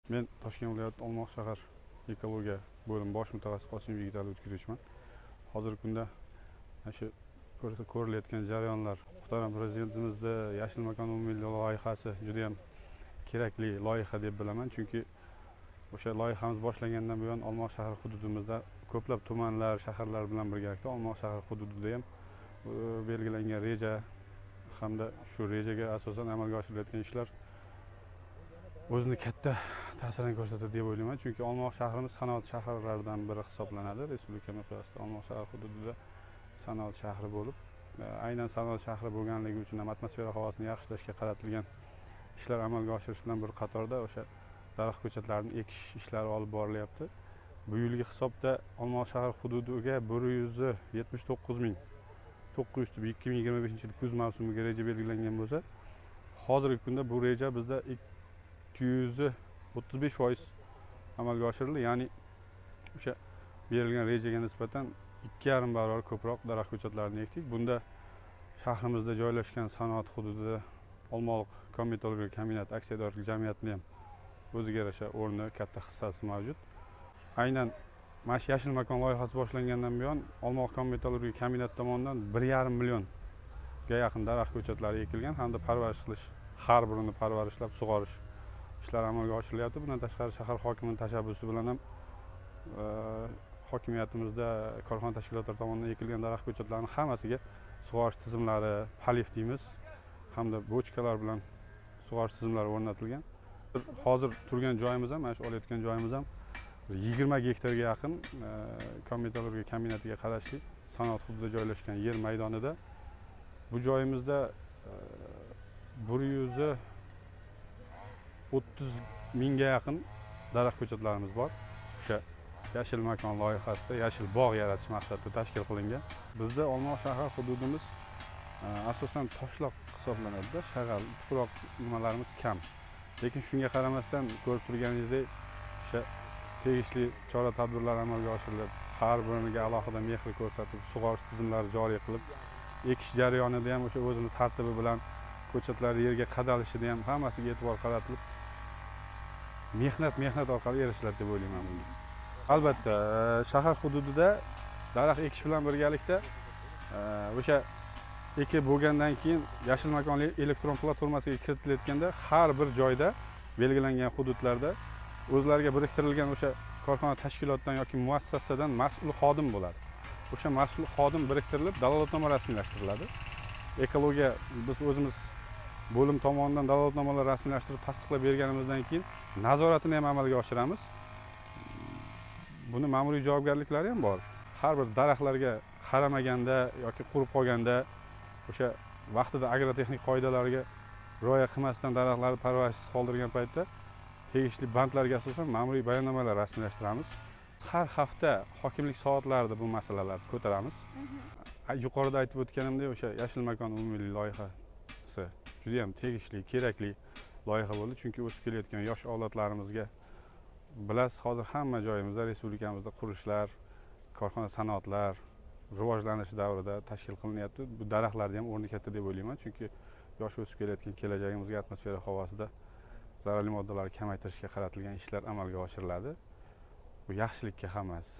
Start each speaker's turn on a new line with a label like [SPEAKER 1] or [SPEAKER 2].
[SPEAKER 1] Men Toshkent viloyati Olmos shahar ekologiya bo'limi bosh mutaxassisi Qosimov Yigitali o'tkazuvchiman. Hozirgi kunda shu ko'rilayotgan jarayonlar, muhtaram prezidentimizda Yashil makon umumiy loyihasi juda ham kerakli loyiha deb bilaman. Chunki o'sha loyihamiz boshlangandan buyon Olmos shahar hududimizda ko'plab tumanlar, shaharlar bilan birgalikda Olmos shahar hududida ham belgilangan reja hamda shu rejaga asosan amalga oshirilayotgan ishlar o'zini katta ta'sirini ko'rsatadi deb o'ylayman. Chunki Olmos shahrimiz sanoat shaharlaridan biri hisoblanadi. Respublika miqyosida Olmos shahar hududida sanoat shahri bo'lib, aynan sanoat shahri bo'lganligi uchun ham atmosfera havosini yaxshilashga qaratilgan ishlar amalga oshirish bilan bir qatorda o'sha daraxt ko'chatlarini ekish ishlari olib borilyapti. Bu yilgi hisobda Olmos shahar hududiga 179.900 2025-yil kuz mavsumiga reja belgilangan bo'lsa, hozirgi kunda bu reja bizda 235% amalga oshirildi. Ya'ni o'sha berilgan rejaga nisbatan 2,5 barobar ko'proq daraxt ko'chatlarini ekdik. Bunda shahrimizda joylashgan sanoat hududida Olmoliq kon-metallurgiya kombinati aksiyadorlik jamiyatining ham o'ziga yarasha o'rni, katta hissasi mavjud. Aynan mana shu yashil makon loyihasi boshlangandan buyon Olmoliq kon-metallurgiya kombinati tomonidan 1,5 millionga yaqin daraxt ko'chatlari ekilgan hamda parvarish qilish, har birini parvarishlab sug'orish ishlari amalga oshirilyapti. Bundan tashqari shahar hokimining tashabbusi bilan ham hokimiyatimizda korxona tashkilotlari tomonidan ekilgan daraxt ko'chatlarning hammasiga sug'orish tizimlari, palif deymiz, hamda bochkalar bilan sug'orish tizimlari o'rnatilgan. Hozir turgan joyimiz ham, mana shu olayotgan joyimiz ham 20 gektarga yaqin kon-metallurgiya kombinatiga qarashli sanoat hududida joylashgan yer maydonida. Bu joyimizda 130 mingga yaqin daraxt ko'chatlarimiz bor. O'sha yashil makon loyihasida yashil bog' yaratish maqsadida tashkil qilingan. Bizda Olmos shahar hududimiz asosan toshloq hisoblanadi-da, shag'al, tuproq nimalarimiz kam. Lekin shunga qaramasdan ko'rib turganingizdek, o'sha tegishli chora-tadbirlar amalga oshirilib, har biriga alohida mehr ko'rsatib, sug'orish tizimlari joriy qilib, ekish jarayonida ham o'sha o'zini tartibi bilan ko'chatlar yerga qadalishida ham hammasiga e'tibor qaratilib, mehnat orqali erishiladi deb o'ylayman bunga. Albatta, shahar hududida daraxt ekish bilan birgalikda o'sha ekib bo'lgandan keyin yashil makon elektron platformasiga kiritilayotganda har bir joyda belgilangan hududlarda o'zlariga biriktirilgan o'sha korxona tashkilotdan yoki muassasadan mas'ul xodim bo'ladi. O'sha mas'ul xodim biriktirilib dalolatnoma rasmiylashtiriladi. Ekologiya biz o'zimiz bo'lim tomonidan dalolatnomalar rasmiylashtirib tasdiqlab berganimizdan keyin nazoratini ham amalga oshiramiz. Buni ma'muriy javobgarliklari ham bor. Har bir daraxtlarga qaramaganda yoki qurib qolganda o'sha vaqtida agrotexnik qoidalarga rioya qilmasdan daraxtlarni parvarishsiz qoldirgan paytda tegishli bandlarga asosan ma'muriy bayonnomalar rasmiylashtiramiz. Har hafta hokimlik soatlarida bu masalalarni ko'taramiz. Yuqorida aytib o'tganimdek, o'sha yashil makon umumiy loyihasi juda ham tegishli, kerakli loyiha bo'ldi. Chunki o'sib kelayotgan yosh avlodlarimizga bilasiz, hozir hamma joyimizda, respublikamizda qurishlar, korxona sanoatlar rivojlanish davrida tashkil qilinyapti. Bu daraxtlarning ham o'rni katta deb o'ylayman. Chunki yosh o'sib kelayotgan kelajagimizga atmosfera havosida zararli moddalarni kamaytirishga qaratilgan ishlar amalga oshiriladi. Bu yaxshilikka hammasi.